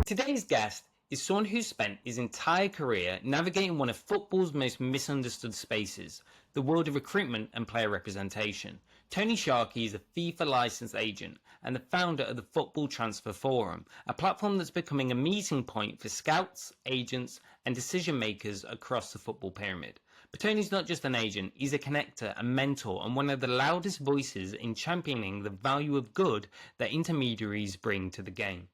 Today's guest is someone who's spent his entire career navigating one of football's most misunderstood spaces, the world of recruitment and player representation. Tony Sharkey is a FIFA licensed agent and the founder of the Football Transfer Forum, a platform that's becoming a meeting point for scouts, agents, and decision makers across the football pyramid. But Tony's not just an agent, he's a connector, a mentor, and one of the loudest voices in championing the value of good that intermediaries bring to the game.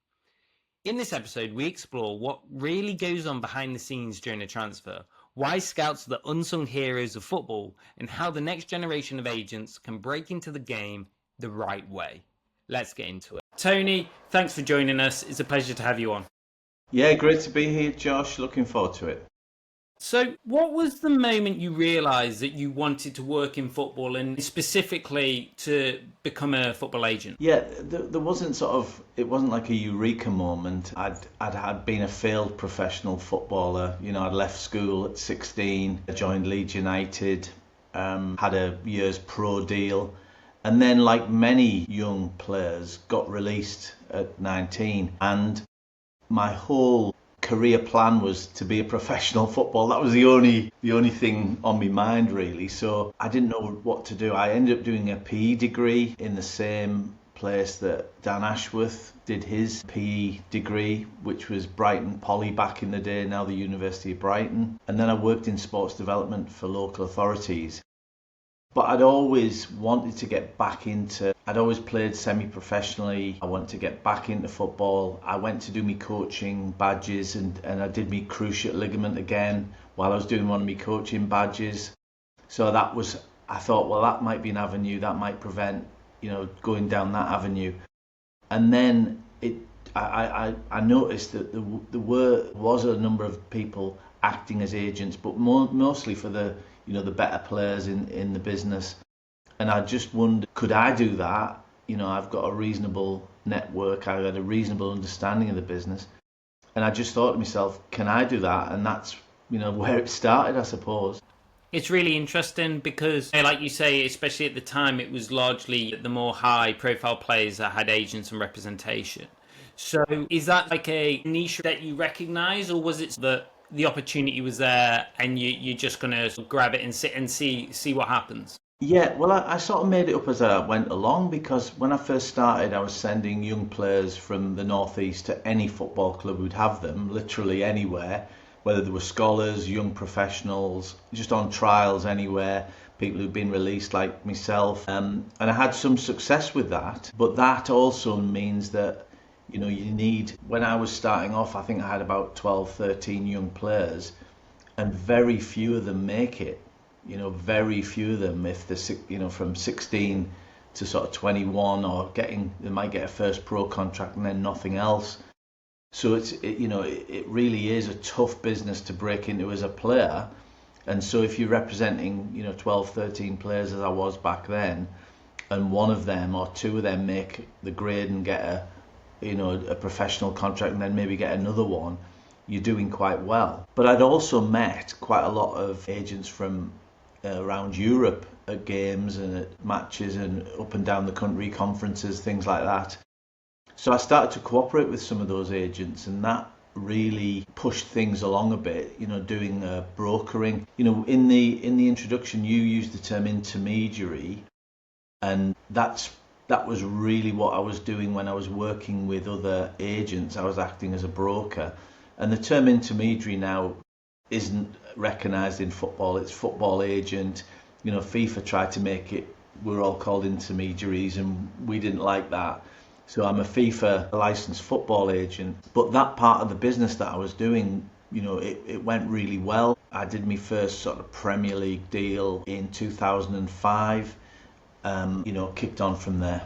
In this episode, we explore what really goes on behind the scenes during a transfer, why scouts are the unsung heroes of football, and how the next generation of agents can break into the game the right way. Let's get into it. Tony, thanks for joining us. It's a pleasure to have you on. Yeah, great to be here, Josh. Looking forward to it. So, what was the moment you realised that you wanted to work in football and specifically to become a football agent? Yeah, there wasn't it wasn't like a eureka moment. I'd been a failed professional footballer. I'd left school at 16, joined Leeds United, had a year's pro deal, and then, like many young players, got released at 19. And my whole career plan was to be a professional footballer. That was the only thing on my mind, really. So I didn't know what to do. I ended up doing a PE degree in the same place that Dan Ashworth did his PE degree, which was Brighton Poly back in the day, now the University of Brighton. And then I worked in sports development for local authorities. But I'd always wanted to get back I'd always played semi-professionally. I wanted to get back into football. I went to do my coaching badges and I did my cruciate ligament again while I was doing one of my coaching badges. So I thought, well, that might be an avenue that might prevent, going down that avenue. And then I noticed that there was a number of people acting as agents, but mostly for the better players in the business. And I just wondered, could I do that? I've got a reasonable network, I've got a reasonable understanding of the business. And I just thought to myself, can I do that? And that's, where it started, I suppose. It's really interesting because, like you say, especially at the time, it was largely the more high-profile players that had agents and representation. So is that like a niche that you recognise, or was it that the opportunity was there and you're just going to grab it and sit and see what happens? Yeah, well, I sort of made it up as I went along, because when I first started, I was sending young players from the northeast to any football club who'd have them, literally anywhere, whether they were scholars, young professionals, just on trials anywhere, people who'd been released like myself. And I had some success with that, but that also means that you need, when I was starting off, I think I had about 12, 13 young players, and very few of them make it. Very few of them, if they're, from 16 to sort of 21, or they might get a first pro contract and then nothing else. So it really is a tough business to break into as a player. And so if you're representing, 12, 13 players as I was back then, and one of them or two of them make the grade and get a professional contract and then maybe get another one, you're doing quite well. But I'd also met quite a lot of agents from around Europe at games and at matches and up and down the country, conferences, things like that. So I started to cooperate with some of those agents, and that really pushed things along a bit, doing brokering. In the introduction, you used the term intermediary, and that was really what I was doing when I was working with other agents. I was acting as a broker. And the term intermediary now isn't recognised in football. It's football agent. FIFA tried to make it, we're all called intermediaries, and we didn't like that. So I'm a FIFA licensed football agent. But that part of the business that I was doing, it went really well. I did my first sort of Premier League deal in 2005. Kicked on from there.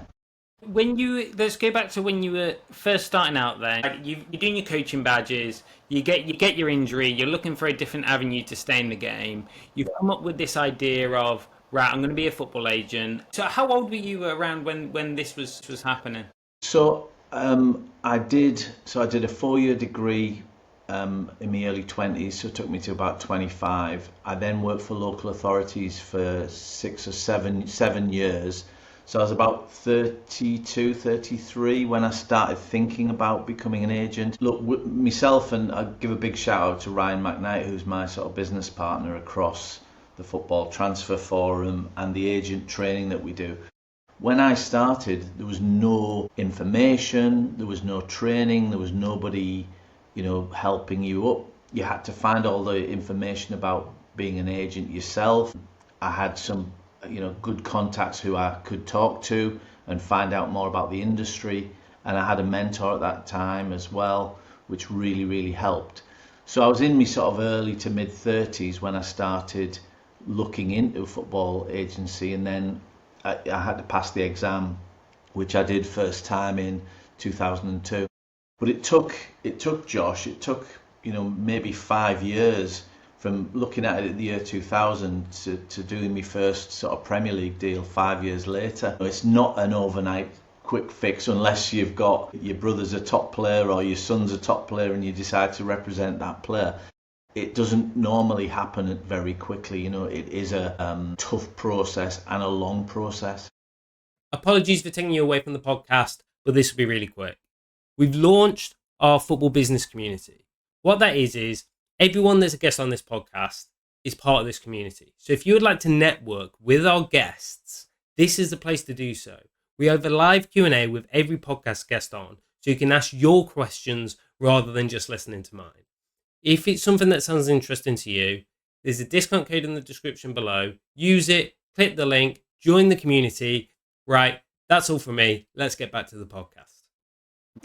Let's go back to when you were first starting out there. You're doing your coaching badges, you get your injury, you're looking for a different avenue to stay in the game. You've come up with this idea of, right, I'm going to be a football agent. So how old were you around when this was happening? So I did a 4-year degree in my early 20s, so it took me to about 25. I then worked for local authorities for 6 or 7 years. So I was about 32, 33 when I started thinking about becoming an agent. Look, myself, and I'll give a big shout out to Ryan McKnight, who's my sort of business partner across the Football Transfer Forum and the agent training that we do. When I started, there was no information, there was no training, there was nobody, helping you up. You had to find all the information about being an agent yourself. I had some good contacts who I could talk to and find out more about the industry, and I had a mentor at that time as well, which really, really helped. So I was in my sort of early to mid 30s when I started looking into football agency, and then I had to pass the exam, which I did first time in 2002. But it took Josh, maybe 5 years from looking at it in the year 2000 to doing my first sort of Premier League deal 5 years later. It's not an overnight quick fix unless you've got your brother's a top player or your son's a top player and you decide to represent that player. It doesn't normally happen very quickly. It is a tough process and a long process. Apologies for taking you away from the podcast, but this will be really quick. We've launched our football business community. What that is everyone that's a guest on this podcast is part of this community. So if you would like to network with our guests, this is the place to do so. We have a live Q&A with every podcast guest on, so you can ask your questions rather than just listening to mine. If it's something that sounds interesting to you, there's a discount code in the description below. Use it, click the link, join the community. Right, that's all from me. Let's get back to the podcast.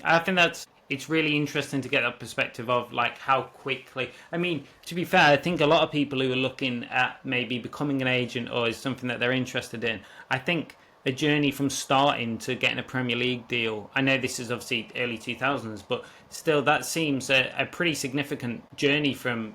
I think it's really interesting to get that perspective of like how quickly. I mean, to be fair, I think a lot of people who are looking at maybe becoming an agent or is something that they're interested in, I think the journey from starting to getting a Premier League deal, I know this is obviously early 2000s, but still that seems a pretty significant journey from,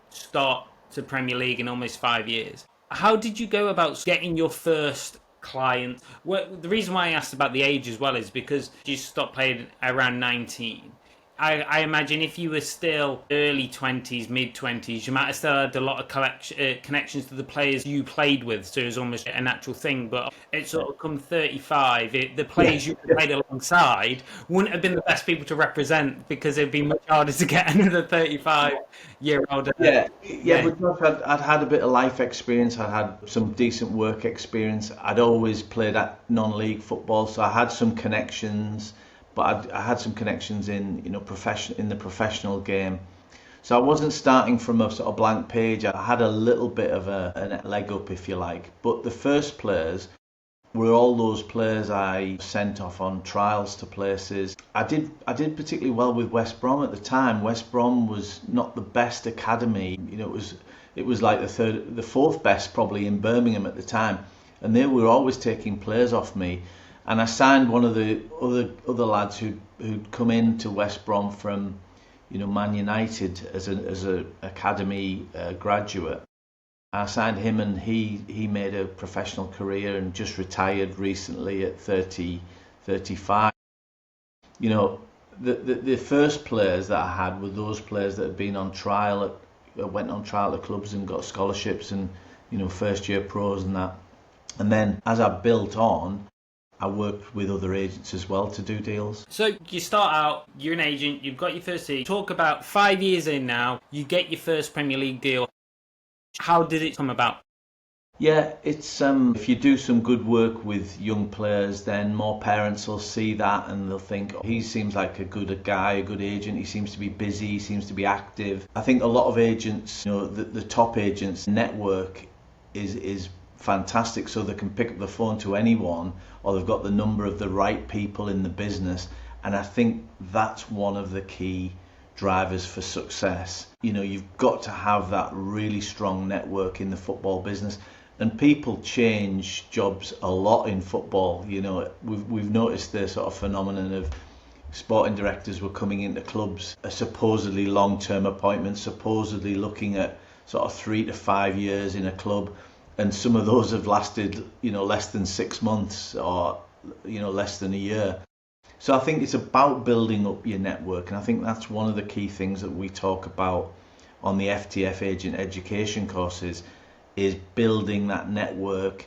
start to Premier League in almost 5 years. How did you go about getting your first client? Well, the reason why I asked about the age as well is because you stopped playing around 19. I imagine if you were still early 20s, mid 20s, you might have still had a lot of connections to the players you played with, so it was almost a natural thing. But it sort of come 35, the players you played alongside wouldn't have been the best people to represent because it'd be much harder to get another 35-year-old. But I'd had a bit of life experience. I'd had some decent work experience. I'd always played at non-league football, so I had some connections. But I had some connections in the professional game, so I wasn't starting from a sort of blank page. I had a little bit of a leg up, if you like. But the first players were all those players I sent off on trials to places. I did particularly well with West Brom at the time. West Brom was not the best academy. It was like the fourth best probably in Birmingham at the time, and they were always taking players off me. And I signed one of the other lads who'd come into West Brom from, Man United as a academy graduate. I signed him, and he made a professional career and just retired recently at 35. The first players that I had were those players that had been on trial went on trial at clubs and got scholarships and first year pros and that. And then as I built on, I worked with other agents as well to do deals. So you start out, you're an agent, you've got your first deal. Talk about 5 years in now, you get your first Premier League deal. How did it come about? Yeah, it's if you do some good work with young players, then more parents will see that and they'll think, he seems like a good guy, a good agent. He seems to be busy, he seems to be active. I think a lot of agents, the top agents network is fantastic, so they can pick up the phone to anyone, or they've got the number of the right people in the business. And I think that's one of the key drivers for success. You've got to have that really strong network in the football business. And people change jobs a lot in football. We've noticed the sort of phenomenon of sporting directors were coming into clubs, a supposedly long-term appointments, supposedly looking at sort of 3 to 5 years in a club. And some of those have lasted, less than 6 months or, less than a year. So I think it's about building up your network. And I think that's one of the key things that we talk about on the FTF agent education courses, is building that network,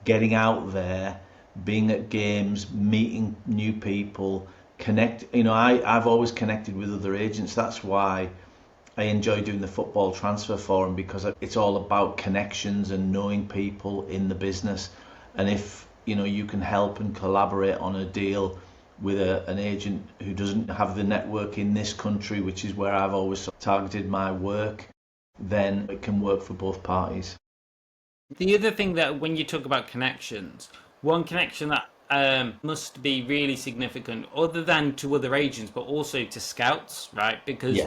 getting out there being at games, meeting new people, I've always connected with other agents. That's why I enjoy doing the football transfer forum, because it's all about connections and knowing people in the business. And if you can help and collaborate on a deal with an agent who doesn't have the network in this country, which is where I've always targeted my work, then it can work for both parties. The other thing that when you talk about connections, one connection that must be really significant, other than to other agents, but also to scouts, right? Because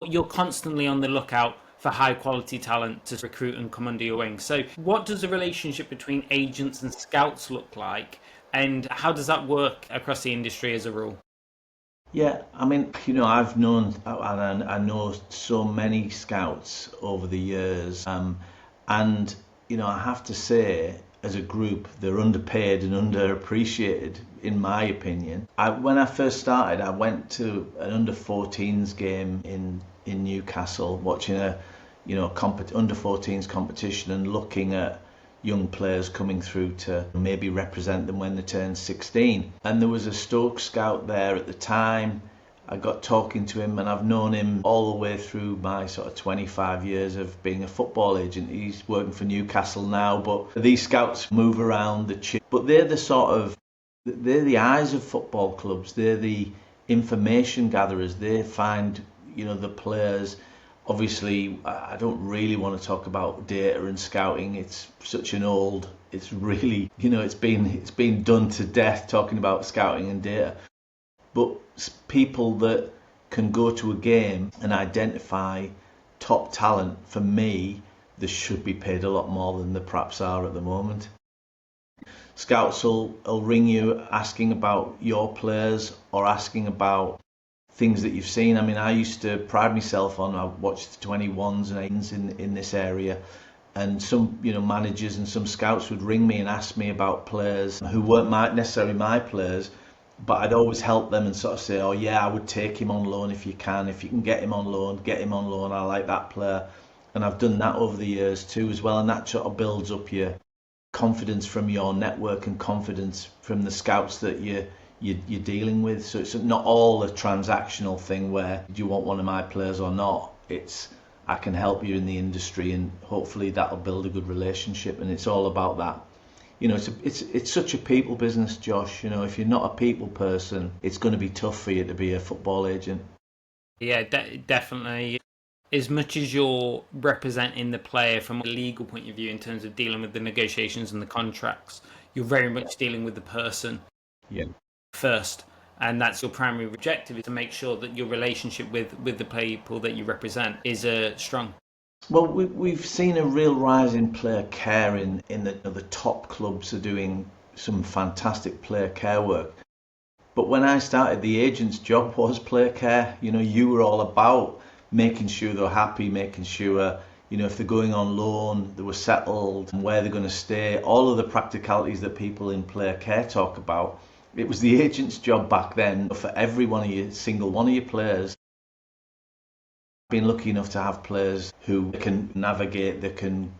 you're constantly on the lookout for high quality talent to recruit and come under your wing. So what does the relationship between agents and scouts look like? And how does that work across the industry as a rule? Yeah, I mean, I've known, and I know so many scouts over the years, and I have to say, as a group, they're underpaid and underappreciated, in my opinion. When I first started, I went to an under-14s game in Newcastle, watching a under-14s competition and looking at young players coming through to maybe represent them when they turn 16. And there was a Stoke scout there at the time. I got talking to him, and I've known him all the way through my sort of 25 years of being a football agent. He's working for Newcastle now, but these scouts move around the chip. But they're the eyes of football clubs. They're the information gatherers. They find, the players. Obviously, I don't really want to talk about data and scouting. It's it's really, it's been done to death talking about scouting and data. But people that can go to a game and identify top talent, for me, they should be paid a lot more than they perhaps are at the moment. Scouts will ring you asking about your players or asking about things that you've seen. I mean, I used to pride myself on, I watched the 21s and 18s in this area, and some managers and some scouts would ring me and ask me about players who weren't necessarily my players, but I'd always help them and sort of say, oh yeah, I would take him on loan if you can get him on loan, I like that player. And I've done that over the years too as well, and that sort of builds up your confidence from your network and confidence from the scouts that you're dealing with. So it's not all a transactional thing where, do you want one of my players or not? It's, I can help you in the industry, and hopefully that'll build a good relationship. And it's all about that. It's such a people business, Josh. If you're not a people person, it's going to be tough for you to be a football agent. Yeah, definitely. As much as you're representing the player from a legal point of view in terms of dealing with the negotiations and the contracts, you're very much dealing with the person first. And that's your primary objective, is to make sure that your relationship with the people that you represent is strong. Well, we've seen a real rise in player care in the top clubs are doing some fantastic player care work. But when I started, the agent's job was player care. You were all about making sure they're happy, making sure, if they're going on loan, they were settled, and where they're going to stay, all of the practicalities that people in player care talk about. It was the agent's job back then for every single one of your players. I've been lucky enough to have players who can navigate, they can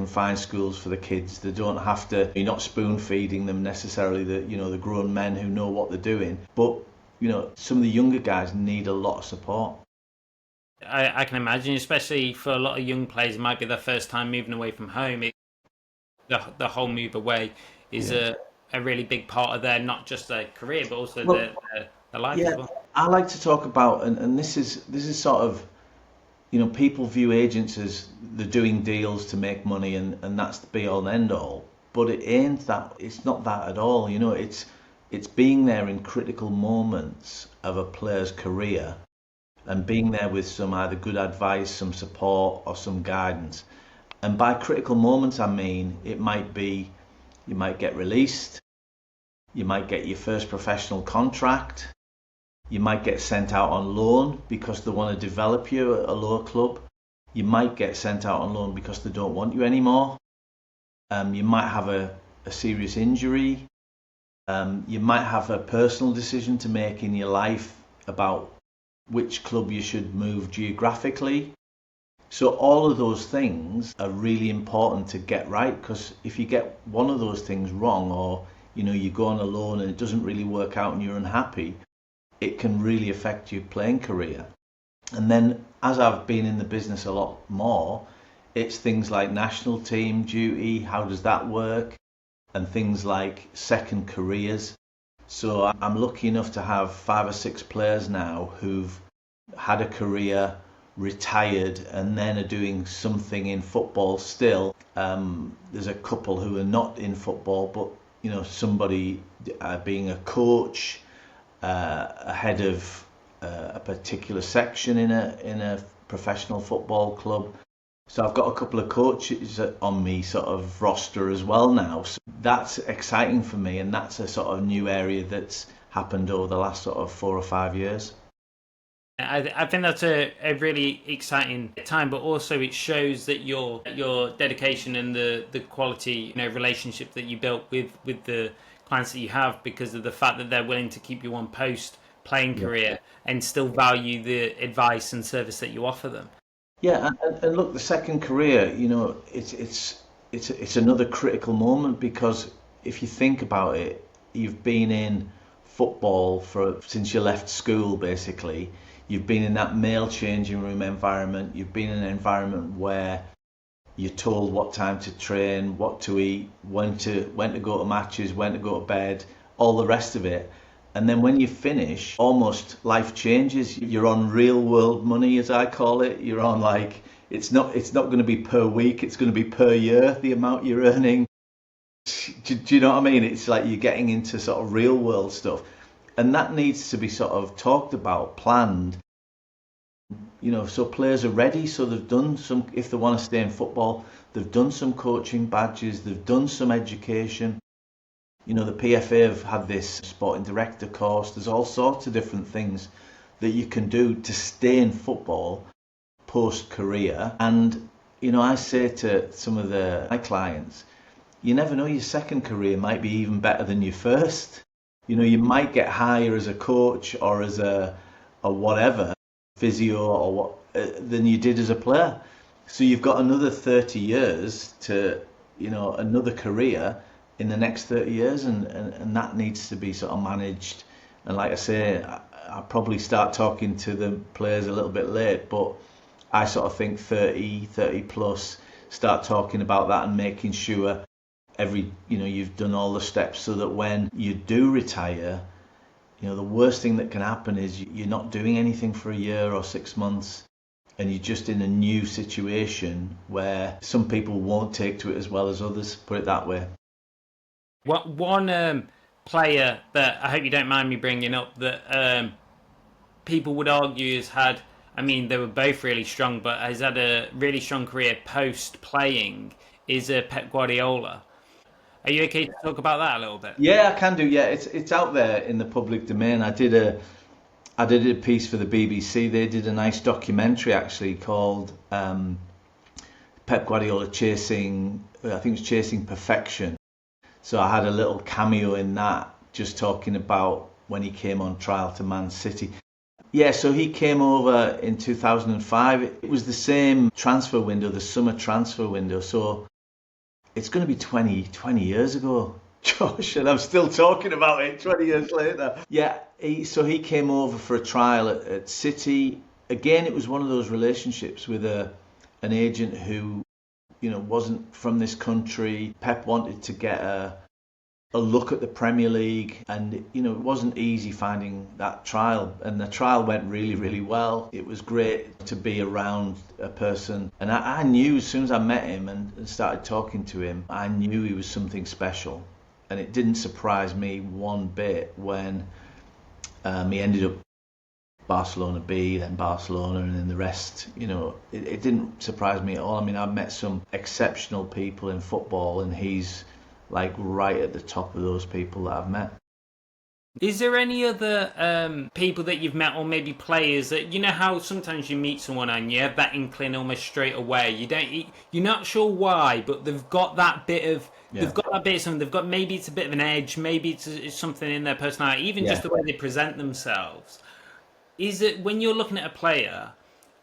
find schools for the kids. They don't have to, you're not spoon feeding them necessarily, the grown men who know what they're doing. But, some of the younger guys need a lot of support. I can imagine, especially for a lot of young players, it might be their first time moving away from home. The whole move away is a really big part of their, not just their career, but also their life as well. I like to talk about, and this is sort of, people view agents as they're doing deals to make money, and that's the be all and end all. But it ain't that. It's not that at all. It's being there in critical moments of a player's career, and being there with some either good advice, some support, or some guidance. And by critical moments, I mean, it might be, you might get released, you might get your first professional contract, you might get sent out on loan because they want to develop you at a lower club, you might get sent out on loan because they don't want you anymore, you might have a serious injury, you might have a personal decision to make in your life about which club you should move geographically. So all of those things are really important to get right, because if you get one of those things wrong, or you go on a loan and it doesn't really work out and you're unhappy, it can really affect your playing career. And then as I've been in the business a lot more, it's things like national team duty, how does that work? And things like second careers. So I'm lucky enough to have 5 or 6 players now who've had a career, retired, and then are doing something in football still. There's a couple who are not in football, but somebody being a coach, a head of a particular section in a professional football club. So I've got a couple of coaches on me sort of roster as well now. So that's exciting for me, and that's a sort of new area that's happened over the last sort of 4 or 5 years. I think that's a really exciting time, but also it shows that your dedication and the quality relationship that you built with the clients that you have, because of the fact that they're willing to keep you on post playing career and still value the advice and service that you offer them. Yeah, and look, the second career, it's another critical moment, because if you think about it, you've been in football since you left school, basically. You've been in that male changing room environment. You've been in an environment where you're told what time to train, what to eat, when to go to matches, when to go to bed, all the rest of it. And then when you finish, almost life changes. You're on real world money, as I call it. You're on, like, it's not going to be per week, it's going to be per year, the amount you're earning. Do you know what I mean? It's like you're getting into sort of real world stuff. And that needs to be sort of talked about, planned, so players are ready. So they've done some, if they want to stay in football, they've done some coaching badges, they've done some education. The PFA have had this sporting director course. There's all sorts of different things that you can do to stay in football post-career. And, I say to some of my clients, you never know, your second career might be even better than your first. You might get higher as a coach or as a whatever, physio or what, than you did as a player. So you've got another 30 years to, another career in the next 30 years, and that needs to be sort of managed. And like I say, I'll probably start talking to the players a little bit late, but I sort of think 30 plus, start talking about that and making sure you've done all the steps, so that when you do retire, the worst thing that can happen is you're not doing anything for a year or 6 months, and you're just in a new situation where some people won't take to it as well as others, put it that way. One player that I hope you don't mind me bringing up that people would argue has had, they were both really strong, but has had a really strong career post-playing, is Pep Guardiola. Are you okay to talk about that a little bit? Yeah, I can do. Yeah, it's out there in the public domain. I did a piece for the BBC. They did a nice documentary actually called Pep Guardiola Chasing Perfection. So I had a little cameo in that, just talking about when he came on trial to Man City. Yeah, so he came over in 2005. It was the same transfer window, the summer transfer window. So it's going to be 20 years ago, Josh, and I'm still talking about it 20 years later. Yeah, so he came over for a trial at City. Again, it was one of those relationships with an agent who, wasn't from this country. Pep wanted to get a look at the Premier League, and it wasn't easy finding that trial, and the trial went really, really well. It was great to be around a person, and I knew as soon as I met him and started talking to him, I knew he was something special. And it didn't surprise me one bit when he ended up Barcelona B, then Barcelona, and then the rest. It didn't surprise me at all. I've met some exceptional people in football, and he's like right at the top of those people that I've met. Is there any other people that you've met, or maybe players that, how sometimes you meet someone and you have that inkling almost straight away? You're not sure why, but they've got that bit of something. They've got, maybe it's a bit of an edge, maybe it's something in their personality, even just the way they present themselves. Is it, when you're looking at a player,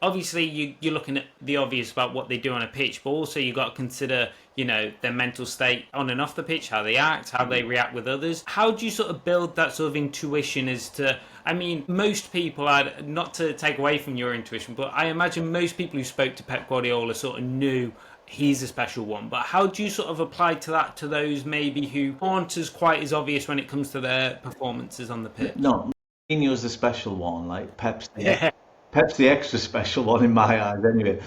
obviously you're looking at the obvious about what they do on a pitch, but also you've got to consider, their mental state on and off the pitch, how they act, how they react with others. How do you sort of build that sort of intuition as to, I mean, most people, not to take away from your intuition, but I imagine most people who spoke to Pep Guardiola sort of knew he's a special one. But how do you sort of apply to that to those maybe who aren't as quite as obvious when it comes to their performances on the pitch? No, Mourinho's the special one, like Pep's Yeah. Pep's the extra special one in my eyes anyway.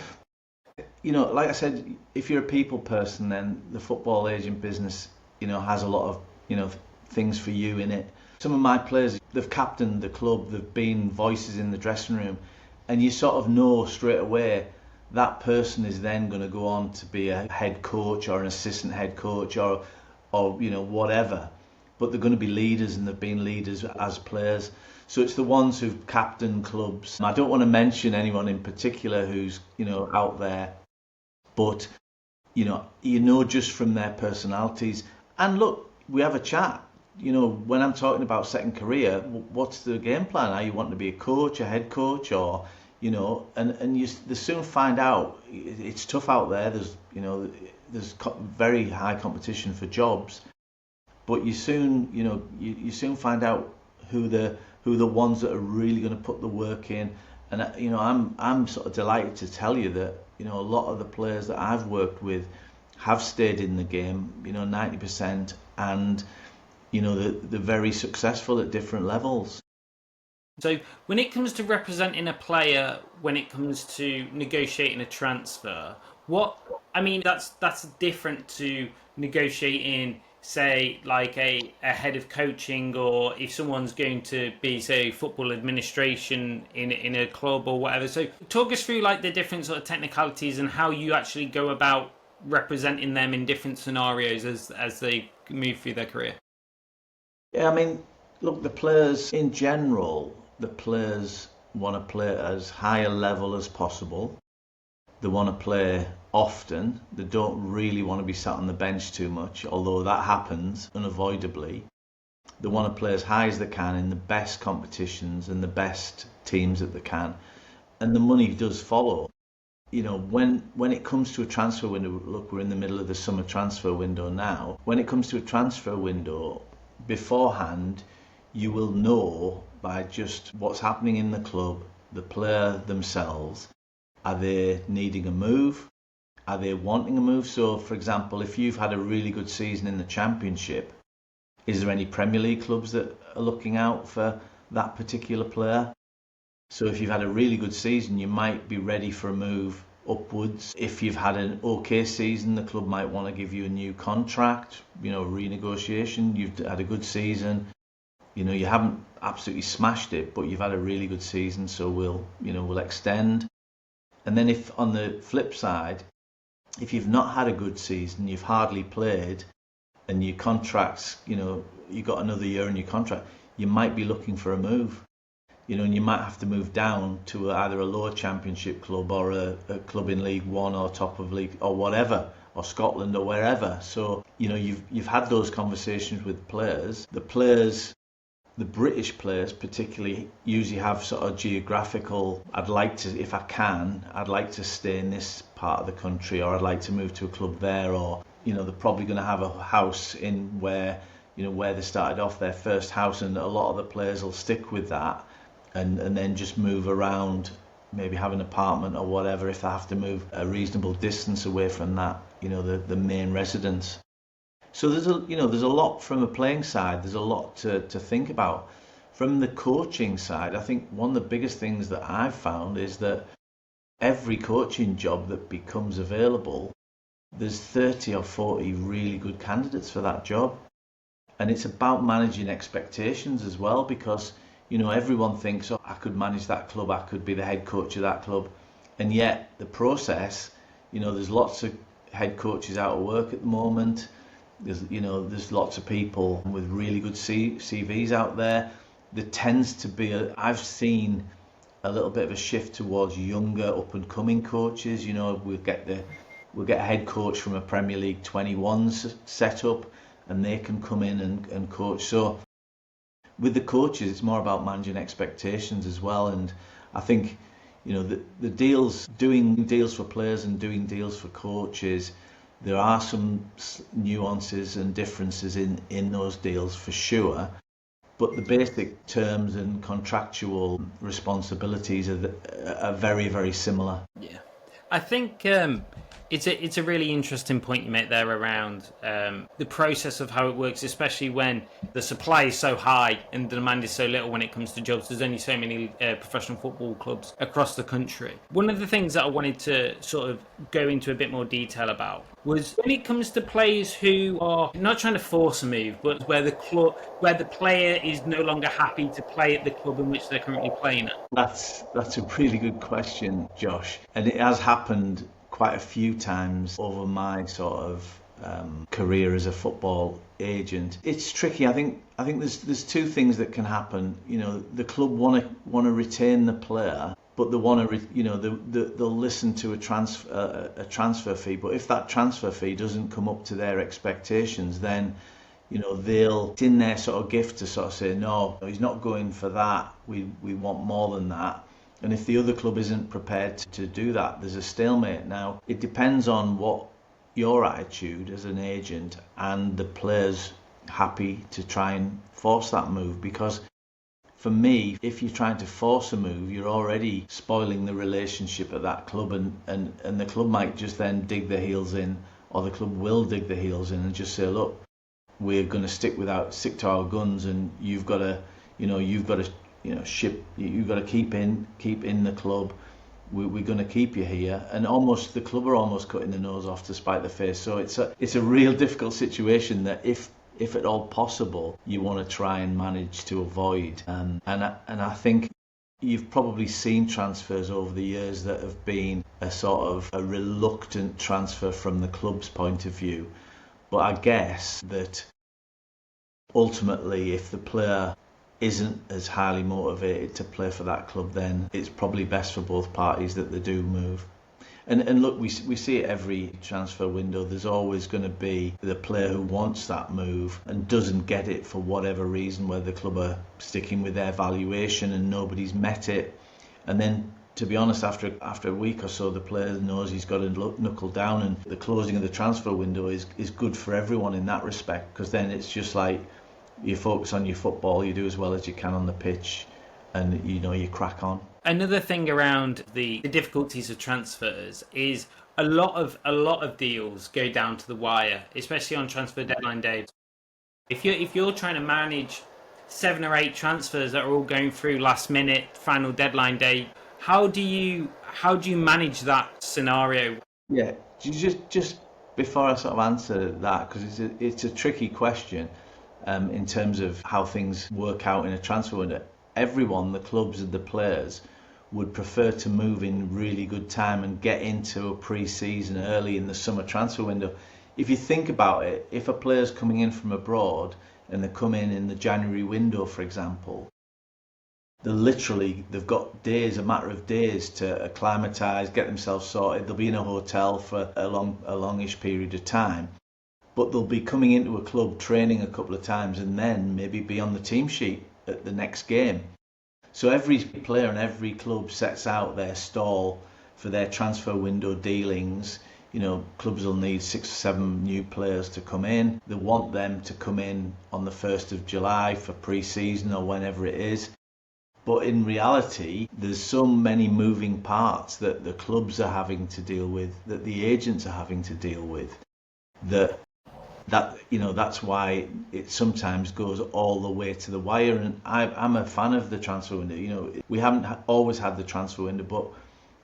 Like I said, if you're a people person, then the football agent business, has a lot of, things for you in it. Some of my players, they've captained the club, they've been voices in the dressing room, and you sort of know straight away that person is then going to go on to be a head coach or an assistant head coach or whatever. But they're going to be leaders, and they've been leaders as players. So it's the ones who've captained clubs. I don't want to mention anyone in particular who's out there, but just from their personalities. And look, we have a chat. When I'm talking about second career, what's the game plan? Are you wanting to be a coach, a head coach, or and you soon find out. It's tough out there. There's very high competition for jobs, but you soon you soon find out who the ones that are really going to put the work in. And I'm sort of delighted to tell you that a lot of the players that I've worked with have stayed in the game, 90%, and they're very successful at different levels. So when it comes to representing a player, when it comes to negotiating a transfer, that's different to negotiating, say, like a head of coaching, or if someone's going to be, say, football administration in a club or whatever. So talk us through like the different sort of technicalities and how you actually go about representing them in different scenarios as they move through their career. Yeah, I mean, look, the players in general, want to play at as high a level as possible. They want to play often. They don't really want to be sat on the bench too much, although that happens unavoidably. They want to play as high as they can in the best competitions and the best teams that they can. And the money does follow. When it comes to a transfer window, look, we're in the middle of the summer transfer window now. When it comes to a transfer window, beforehand, you will know by just what's happening in the club, the player themselves. Are they needing a move? Are they wanting a move? So, for example, if you've had a really good season in the Championship, is there any Premier League clubs that are looking out for that particular player? So if you've had a really good season, you might be ready for a move upwards. If you've had an okay season, the club might want to give you a new contract, renegotiation. You've had a good season. You haven't absolutely smashed it, but you've had a really good season, so we'll extend. And then if on the flip side, if you've not had a good season, you've hardly played, and your contracts, you've got another year in your contract, you might be looking for a move. And you might have to move down to either a lower Championship club or a club in League One or top of League or whatever, or Scotland or wherever. So, you've had those conversations with players. The British players particularly usually have sort of geographical, I'd like to stay in this part of the country, or I'd like to move to a club there, or, they're probably going to have a house in where they started off, their first house, and a lot of the players will stick with that and then just move around, maybe have an apartment or whatever if they have to move a reasonable distance away from that, the main residence. So there's a lot from a playing side. There's a lot to think about. From the coaching side, I think one of the biggest things that I've found is that every coaching job that becomes available, there's 30 or 40 really good candidates for that job. And it's about managing expectations as well, because everyone thinks, oh, I could manage that club, I could be the head coach of that club. And yet the process, there's lots of head coaches out of work at the moment. There's lots of people with really good CVs out there. There tends to be I've seen a little bit of a shift towards younger up and coming coaches. We'll get a head coach from a Premier League 21s set up, and they can come in and coach. So with the coaches, it's more about managing expectations as well. And I think You know, the deals, doing deals for players and doing deals for coaches, there are some nuances and differences in those deals for sure. But the basic terms and contractual responsibilities are very, very similar. Yeah, I think it's a really interesting point you make there around the process of how it works, especially when the supply is so high and the demand is so little when it comes to jobs. There's only so many professional football clubs across the country. One of the things that I wanted to sort of go into a bit more detail about was when it comes to players who are not trying to force a move, but where the player is no longer happy to play at the club in which they're currently playing at. That's a really good question, Josh, and it has happened quite a few times over my sort of career as a football agent. It's tricky. I think there's two things that can happen. You know, the club want to retain the player, but they want to, they'll listen to a transfer fee. But if that transfer fee doesn't come up to their expectations, then it's in their sort of gift to sort of say, no, he's not going for that. We want more than that. And if the other club isn't prepared to do that, there's a stalemate. Now, it depends on what your attitude as an agent and the players happy to try and force that move. Because for me, if you're trying to force a move, you're already spoiling the relationship at that club, and the club might just then dig their heels in, or the club will dig their heels in and just say, look, we're going to stick to our guns, and you've got to keep in the club. We're going to keep you here, and almost the club are almost cutting the nose off to spite the face. So it's a real difficult situation that if at all possible you want to try and manage to avoid. And I think you've probably seen transfers over the years that have been a sort of a reluctant transfer from the club's point of view. But I guess that ultimately, if the player isn't as highly motivated to play for that club, then it's probably best for both parties that they do move. And look, we see it every transfer window. There's always going to be the player who wants that move and doesn't get it for whatever reason, where the club are sticking with their valuation and nobody's met it. And then, to be honest, after a week or so, the player knows he's got to knuckle down, and the closing of the transfer window is good for everyone in that respect, because then it's just like you focus on your football, you do as well as you can on the pitch, and you crack on. Another thing around the difficulties of transfers is a lot of deals go down to the wire, especially on transfer deadline day. If you're trying to manage 7 or 8 transfers that are all going through last minute, final deadline day, how do you manage that scenario? Yeah, just before I sort of answer that, because it's a tricky question in terms of how things work out in a transfer window. Everyone, the clubs and the players, would prefer to move in really good time and get into a pre-season early in the summer transfer window. If you think about it, if a player's coming in from abroad and they come in the January window, for example, they've got days, a matter of days, to acclimatise, get themselves sorted. They'll be in a hotel for a longish period of time, but they'll be coming into a club, training a couple of times, and then maybe be on the team sheet at the next game. So every player and every club sets out their stall for their transfer window dealings. Clubs will need 6 or 7 new players to come in. They want them to come in on the 1st of July for pre-season or whenever it is. But in reality, there's so many moving parts that the clubs are having to deal with, that the agents are having to deal with, that's why it sometimes goes all the way to the wire. And I'm a fan of the transfer window. We haven't always had the transfer window, but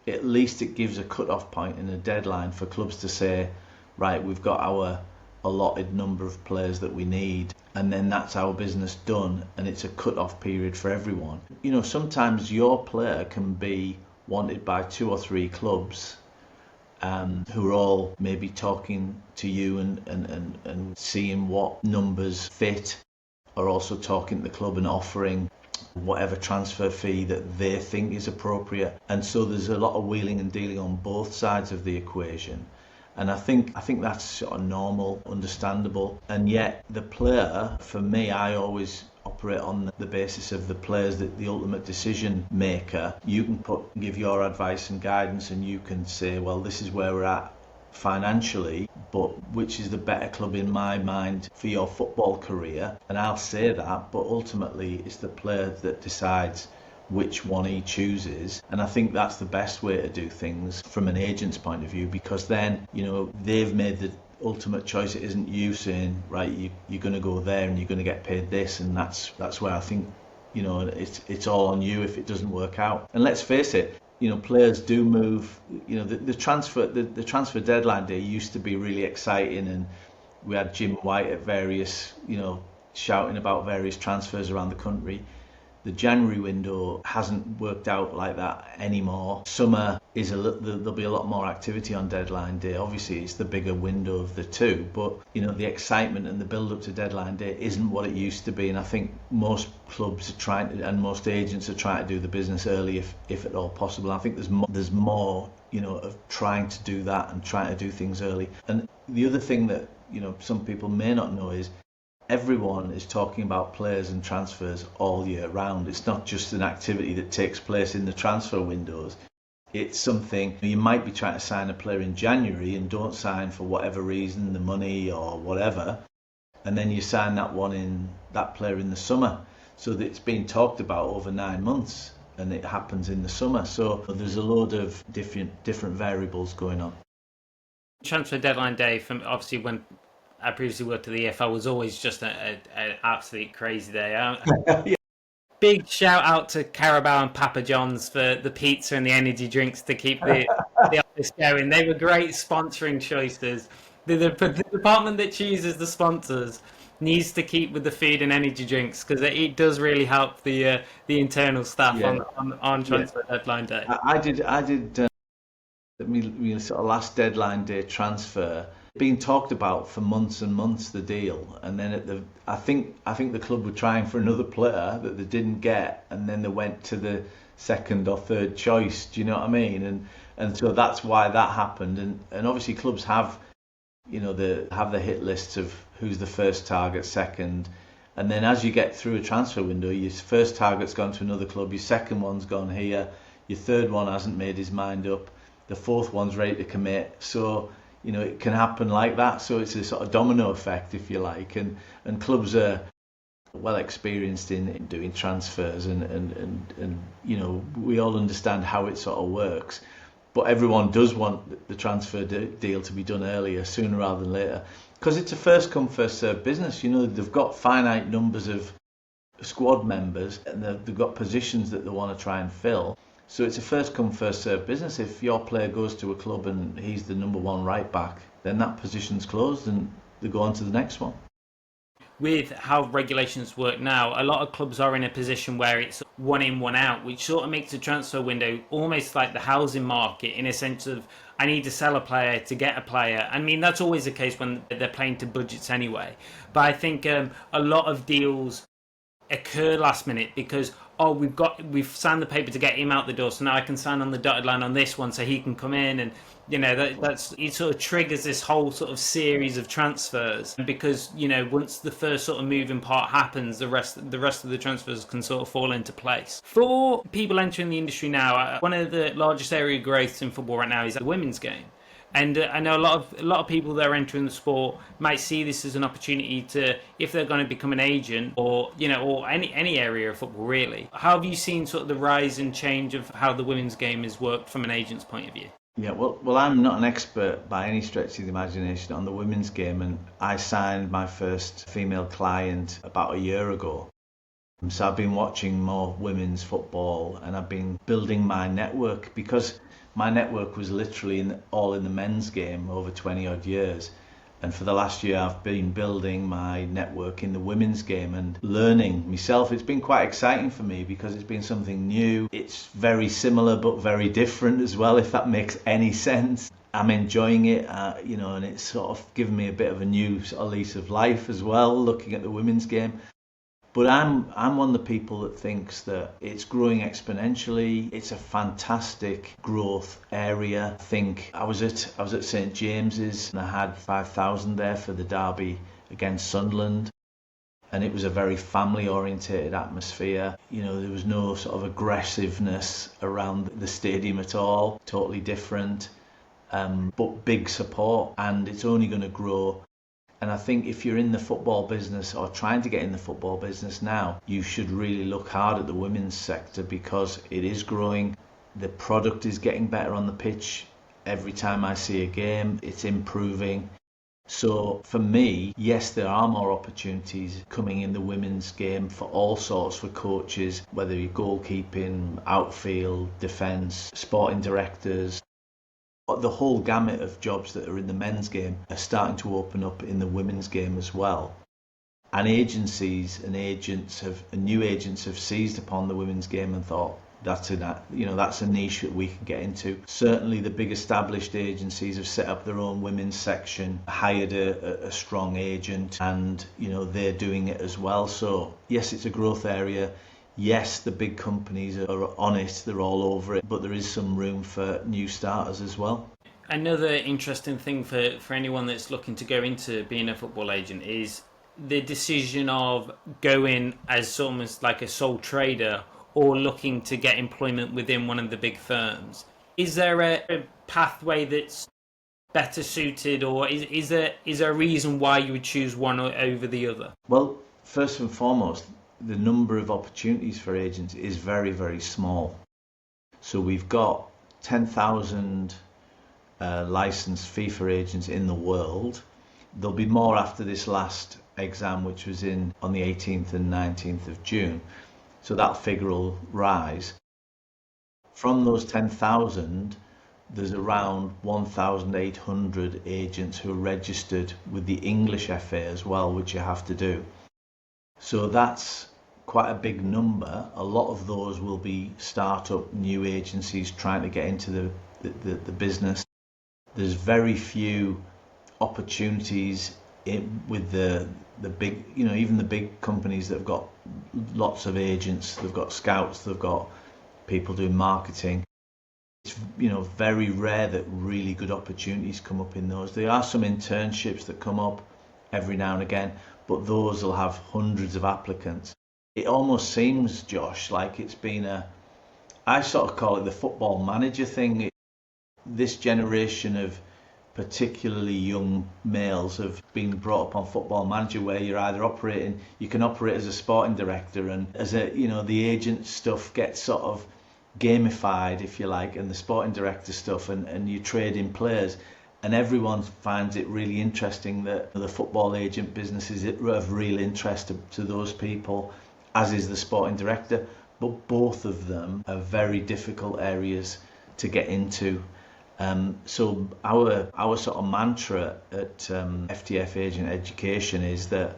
at least it gives a cut-off point and a deadline for clubs to say, right, we've got our allotted number of players that we need, and then that's our business done, and it's a cut-off period for everyone. Sometimes your player can be wanted by 2 or 3 clubs who are all maybe talking to you and seeing what numbers fit, are also talking to the club and offering whatever transfer fee that they think is appropriate. And so there's a lot of wheeling and dealing on both sides of the equation. And I think that's sort of normal, understandable. And yet the player, for me, I always operate on the basis of the players, that the ultimate decision maker. You can give your advice and guidance, and you can say, well, this is where we're at financially, but which is the better club in my mind for your football career? And I'll say that, but ultimately it's the player that decides which one he chooses. And I think that's the best way to do things from an agent's point of view, because then, you know, they've made the ultimate choice. It isn't you saying, right, you're going to go there and you're going to get paid this, and that's where I think, you know, it's all on you if it doesn't work out. And let's face it, you know, players do move. You know, the transfer deadline day used to be really exciting, and we had Jim White at various, you know, shouting about various transfers around the country. The January window hasn't worked out like that anymore. Summer is there'll be a lot more activity on deadline day. Obviously, it's the bigger window of the two, but you know, the excitement and the build up to deadline day isn't what it used to be. And I think most clubs are trying to, and most agents are trying to do the business early, if at all possible. I think there's more, you know, of trying to do that and trying to do things early. And the other thing that, you know, some people may not know is, everyone is talking about players and transfers all year round. It's not just an activity that takes place in the transfer windows. It's something, you might be trying to sign a player in January and don't sign for whatever reason, the money or whatever, and then you sign that player in the summer. So that it's been talked about over 9 months, and it happens in the summer. So there's a load of different variables going on. Transfer deadline day, from obviously when I previously worked at the EFL, was always just an absolute crazy day. Yeah. Big shout out to Carabao and Papa John's for the pizza and the energy drinks to keep the office going. They were great sponsoring choices. The department that chooses the sponsors needs to keep with the food and energy drinks, because it does really help the internal staff on transfer deadline day. I did me sort of last deadline day transfer, been talked about for months and months, the deal, and then I think the club were trying for another player that they didn't get, and then they went to the second or third choice. Do you know what I mean? And so that's why that happened. And obviously clubs have, you know, have the hit lists of who's the first target, second, and then as you get through a transfer window, your first target's gone to another club, your second one's gone here, your third one hasn't made his mind up, the fourth one's ready to commit. So, you know, it can happen like that. So it's a sort of domino effect, if you like, and clubs are well experienced in doing transfers, and you know, we all understand how it sort of works. But everyone does want the transfer deal to be done earlier, sooner rather than later, because it's a first come first served business. You know, they've got finite numbers of squad members, and they've got positions that they want to try and fill. So it's a first come first served business. If your player goes to a club and he's the number one right back, then that position's closed and they go on to the next one. With how regulations work now, a lot of clubs are in a position where it's one in, one out, which sort of makes the transfer window almost like the housing market, in a sense of, I need to sell a player to get a player. I mean, that's always the case when they're playing to budgets anyway. But I think a lot of deals occur last minute because, we've signed the paper to get him out the door, so now I can sign on the dotted line on this one so he can come in, and you know, that's it sort of triggers this whole sort of series of transfers, because, you know, once the first sort of moving part happens, the rest of the transfers can sort of fall into place. For people entering the industry now, one of the largest area of growth in football right now is the women's game. And I know a lot of people that are entering the sport might see this as an opportunity to, if they're going to become an agent, or, you know, or any area of football really. How have you seen sort of the rise and change of how the women's game has worked from an agent's point of view? Yeah, well, I'm not an expert by any stretch of the imagination on the women's game, and I signed my first female client about a year ago. So I've been watching more women's football, and I've been building my network, because my network was literally all in the men's game over 20 odd years. And for the last year, I've been building my network in the women's game and learning myself. It's been quite exciting for me because it's been something new. It's very similar but very different as well, if that makes any sense. I'm enjoying it, you know, and it's sort of given me a bit of a new sort of lease of life as well, looking at the women's game. But I'm one of the people that thinks that it's growing exponentially. It's a fantastic growth area. I think I was at St James's and I had 5,000 there for the derby against Sunderland. and it was a very family orientated atmosphere. There was no sort of aggressiveness around the stadium at all, totally different, but big support, and it's only going to grow. And I think if you're in the football business or trying to get in the football business now, you should really look hard at the women's sector, because it is growing. The product is getting better on the pitch. Every time I see a game, it's improving. So for me, yes, there are more opportunities coming in the women's game for all sorts, for coaches, whether you're goalkeeping, outfield, defence, sporting directors. The whole gamut of jobs that are in the men's game are starting to open up in the women's game as well. And agencies and new agents have seized upon the women's game and thought, that's a niche that we can get into. Certainly the big established agencies have set up their own women's section, hired a strong agent, and they're doing it as well. So yes, it's a growth area. Yes, the big companies are on it, they're all over it, but there is some room for new starters as well. Another interesting thing for anyone that's looking to go into being a football agent is the decision of going as almost like a sole trader or looking to get employment within one of the big firms. Is there a pathway that's better suited, or is there a reason why you would choose one over the other? Well, first and foremost, the number of opportunities for agents is very, very small. So we've got 10,000 licensed FIFA agents in the world. There'll be more after this last exam, which was on the 18th and 19th of June. So that figure will rise. From those 10,000, there's around 1,800 agents who are registered with the English FA as well, which you have to do. So that's quite a big number. A lot of those will be start-up new agencies trying to get into the business. There's very few opportunities with the big, even the big companies that have got lots of agents. They've got scouts, they've got people doing marketing. It's very rare that really good opportunities come up in those. There are some internships that come up every now and again, but those will have hundreds of applicants. It almost seems, Josh, like it's been I sort of call it the football manager thing. This generation of particularly young males have been brought up on football manager, where you're either you can operate as a sporting director, and the agent stuff gets sort of gamified, if you like, and the sporting director stuff, and you trade in players. And everyone finds it really interesting that the football agent business is of real interest to those people, as is the sporting director. But both of them are very difficult areas to get into. So our sort of mantra at FTF Agent Education is that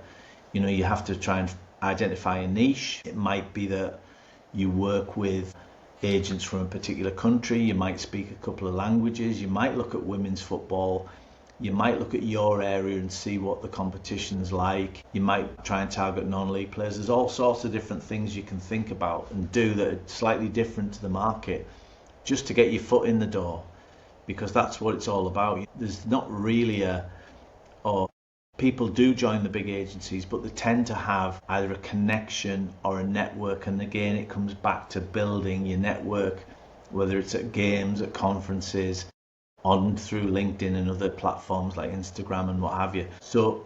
you have to try and identify a niche. It might be that you work with agents from a particular country, you might speak a couple of languages, you might look at women's football, you might look at your area and see what the competition's like, you might try and target non-league players. There's all sorts of different things you can think about and do that are slightly different to the market, just to get your foot in the door, because that's what it's all about. There's not really people do join the big agencies, but they tend to have either a connection or a network. And again, it comes back to building your network, whether it's at games, at conferences, on through LinkedIn and other platforms like Instagram and what have you. So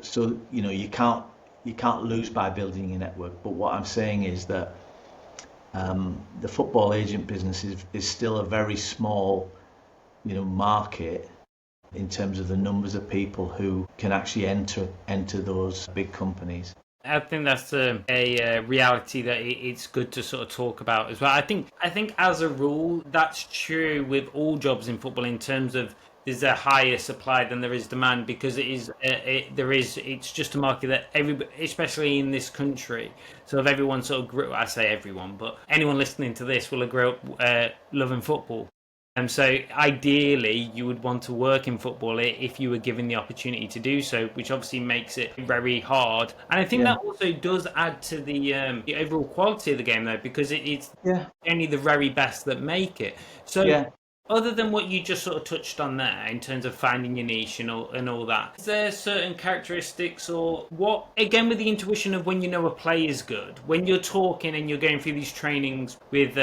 you can't lose by building your network. But what I'm saying is that the football agent business is still a very small, market in terms of the numbers of people who can actually enter those big companies. I think that's a reality that it's good to sort of talk about as well. I think as a rule, that's true with all jobs in football, in terms of there's a higher supply than there is demand, because it's just a market that everybody, especially in this country, so if everyone sort of grew, I say everyone, but anyone listening to this will have grown up loving football. And so ideally you would want to work in football if you were given the opportunity to do so, which obviously makes it very hard. And I think that also does add to the overall quality of the game, though, because it's only the very best that make it. So Other than what you just sort of touched on there in terms of finding your niche and all that, is there certain characteristics or what, again, with the intuition of when you know a play is good, when you're talking and you're going through these trainings with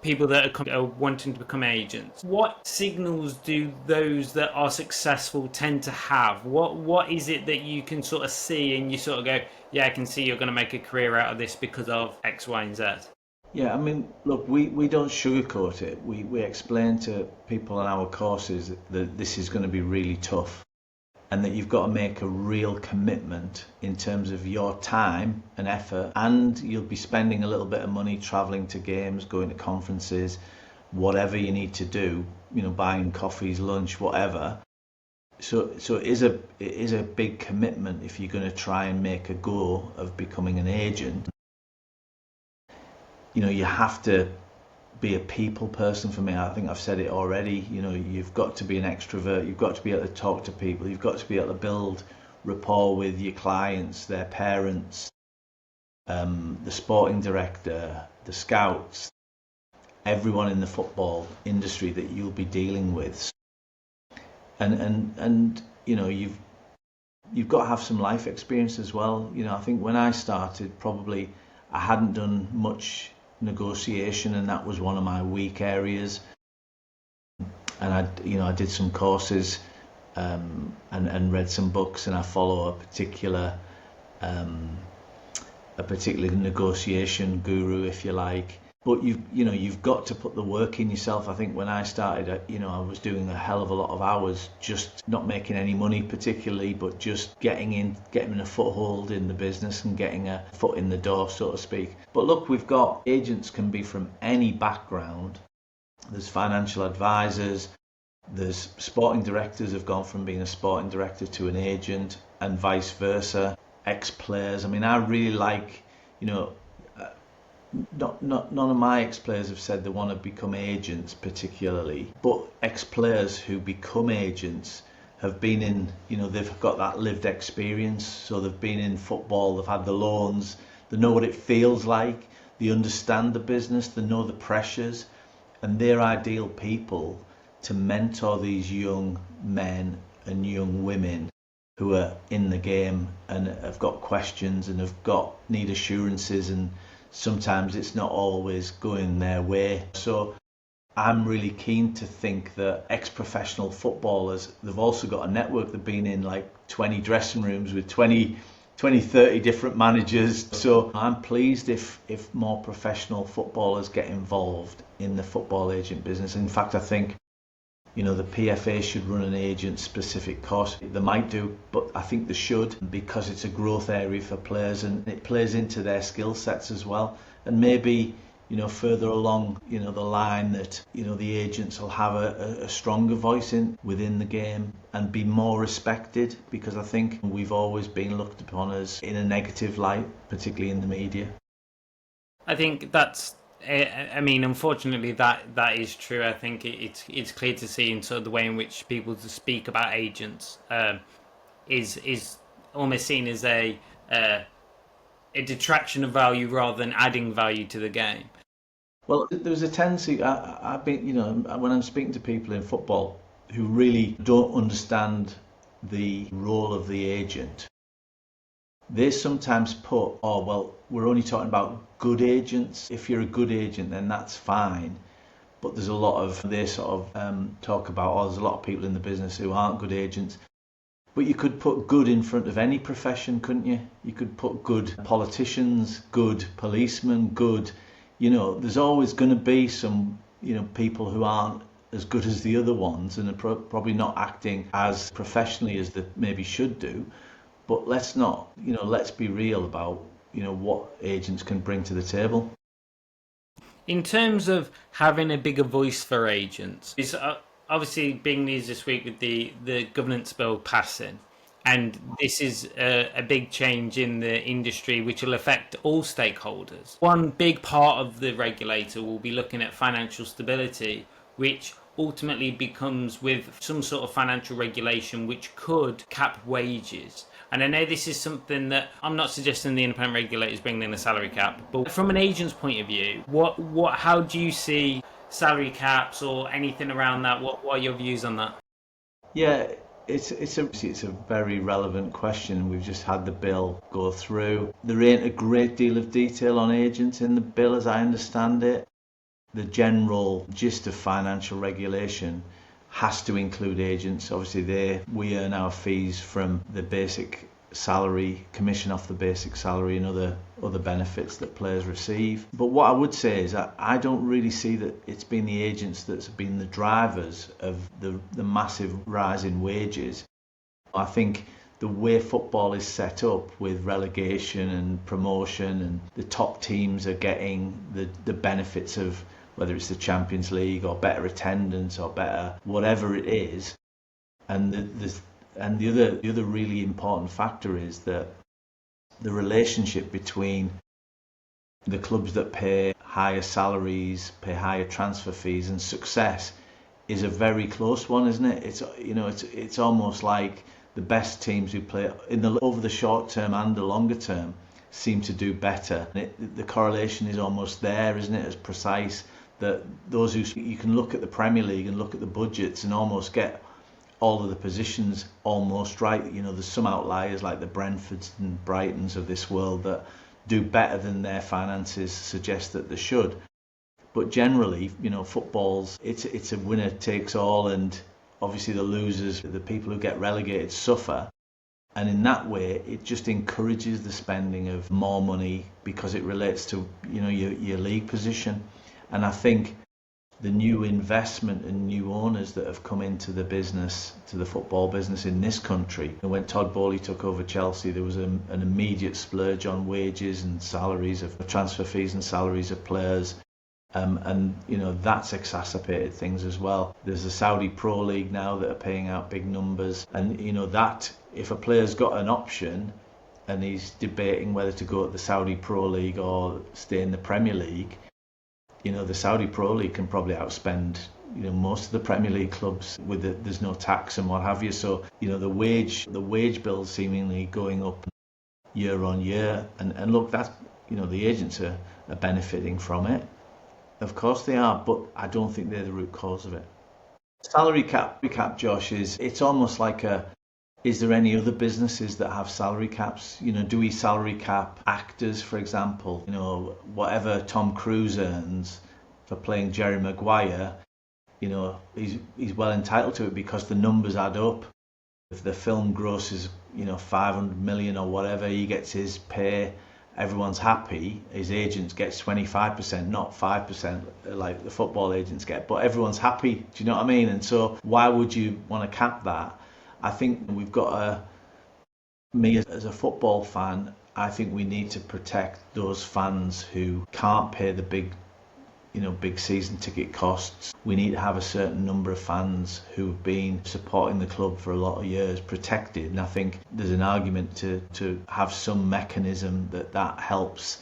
people that are wanting to become agents, what signals do those that are successful tend to have? What is it that you can sort of see and you sort of go, yeah, I can see you're going to make a career out of this because of X, Y, and Z? Yeah, I mean, look, we don't sugarcoat it. We explain to people in our courses that this is going to be really tough and that you've got to make a real commitment in terms of your time and effort, and you'll be spending a little bit of money traveling to games, going to conferences, whatever you need to do, buying coffees, lunch, whatever. So it is a big commitment if you're going to try and make a go of becoming an agent. You have to be a people person. For me, I think I've said it already, you've got to be an extrovert, you've got to be able to talk to people, you've got to be able to build rapport with your clients, their parents, the sporting director, the scouts, everyone in the football industry that you'll be dealing with. And you've got to have some life experience as well. I think when I started, probably I hadn't done much negotiation, and that was one of my weak areas. And I did some courses and read some books, and I follow a particular negotiation guru, if you like. But you've got to put the work in yourself. I think when I started, I was doing a hell of a lot of hours, just not making any money particularly, but just getting a foothold in the business and getting a foot in the door, so to speak. But look, agents can be from any background. There's financial advisors, there's sporting directors have gone from being a sporting director to an agent, and vice versa. Ex-players. I mean, I really like, none of my ex-players have said they want to become agents particularly, but ex-players who become agents have been in, they've got that lived experience. So they've been in football, they've had the loans, they know what it feels like, they understand the business, they know the pressures, and they're ideal people to mentor these young men and young women who are in the game and have got questions and need assurances, and sometimes it's not always going their way. So I'm really keen to think that ex-professional footballers, they've also got a network. They've been in like 20 dressing rooms with 20, 30 different managers. So I'm pleased if more professional footballers get involved in the football agent business. In fact, I think the PFA should run an agent-specific course. They might do, but I think they should, because it's a growth area for players and it plays into their skill sets as well. And maybe, further along, the line that, the agents will have a stronger voice within the game and be more respected, because I think we've always been looked upon as in a negative light, particularly in the media. I think that's, I mean, unfortunately, that is true. I think it's clear to see in sort of the way in which people speak about agents is almost seen as a detraction of value rather than adding value to the game. Well, there's a tendency. I've been, when I'm speaking to people in football who really don't understand the role of the agent, they sometimes put, oh, well, we're only talking about good agents. If you're a good agent, then that's fine. But there's a lot of, they sort of talk about, oh, there's a lot of people in the business who aren't good agents. But you could put good in front of any profession, couldn't you? You could put good politicians, good policemen, good, there's always going to be some, people who aren't as good as the other ones and are probably not acting as professionally as they maybe should do. But let's not, let's be real about, what agents can bring to the table. In terms of having a bigger voice for agents, it's obviously big news this week with the governance bill passing. And this is a big change in the industry which will affect all stakeholders. One big part of the regulator will be looking at financial stability, which ultimately becomes with some sort of financial regulation which could cap wages. And I know this is something that I'm not suggesting the independent regulators bring in a salary cap, but from an agent's point of view, how do you see salary caps or anything around that? What are your views on that? Yeah, it's a very relevant question. We've just had the bill go through. There ain't a great deal of detail on agents in the bill, as I understand it. The general gist of financial regulation has to include agents. Obviously, we earn our fees from the basic salary, commission off the basic salary, and other benefits that players receive. But what I would say is I don't really see that it's been the agents that's been the drivers of the massive rise in wages. I think the way football is set up with relegation and promotion, and the top teams are getting the benefits of whether it's the Champions League or better attendance or better whatever it is, and the other really important factor is that the relationship between the clubs that pay higher salaries, pay higher transfer fees, and success is a very close one, isn't it? It's almost like the best teams who play over the short term and the longer term seem to do better. The correlation is almost there, isn't it? As precise that those you can look at the Premier League and look at the budgets and almost get all of the positions almost right. There's some outliers like the Brentfords and Brightons of this world that do better than their finances suggest that they should. But generally, football's it's a winner takes all, and obviously the losers, the people who get relegated, suffer. And in that way, it just encourages the spending of more money because it relates to your league position. And I think the new investment and new owners that have come into the business, to the football business in this country. And when Todd Bowley took over Chelsea, there was an immediate splurge on wages and salaries of transfer fees and salaries of players. And that's exacerbated things as well. There's the Saudi Pro League now that are paying out big numbers, and that if a player's got an option and he's debating whether to go to the Saudi Pro League or stay in the Premier League, the Saudi Pro League can probably outspend most of the Premier League clubs there's no tax and what have you. So the wage bill seemingly going up year on year, and look, that's the agents are benefiting from it. Of course they are, but I don't think they're the root cause of it. Salary cap, Josh, it's almost like is there any other businesses that have salary caps? Do we salary cap actors, for example? Whatever Tom Cruise earns for playing Jerry Maguire, he's well entitled to it because the numbers add up. If the film grosses, 500 million or whatever, he gets his pay. Everyone's happy. His agents gets 25%, not 5% like the football agents get, but everyone's happy. Do you know what I mean? And so why would you want to cap that? I think we've got me as a football fan, I think we need to protect those fans who can't pay the big season ticket costs. We need to have a certain number of fans who've been supporting the club for a lot of years protected. And I think there's an argument to have some mechanism that helps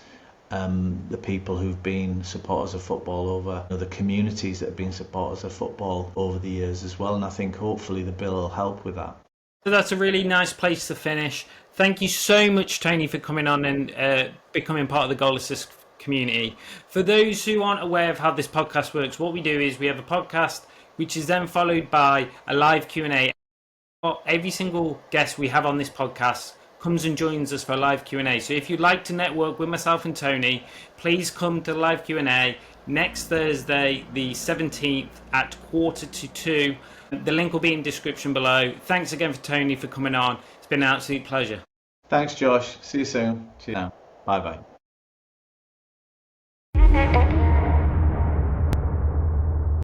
the people who've been supporters of football over the communities that have been supporters of football over the years as well. And I think hopefully the bill will help with that. So that's a really nice place to finish. Thank you so much, Tony, for coming on and becoming part of the Goal Assist community. For those who aren't aware of how this podcast works, what we do is we have a podcast which is then followed by a live Q&A. Every single guest we have on this podcast comes and joins us for a live Q&A. So if you'd like to network with myself and Tony, please come to the live Q&A next Thursday, the 17th at 1:45. The link will be in the description below. Thanks again for Tony for coming on. It's been an absolute pleasure. Thanks, Josh. See you soon. See you now. Bye-bye.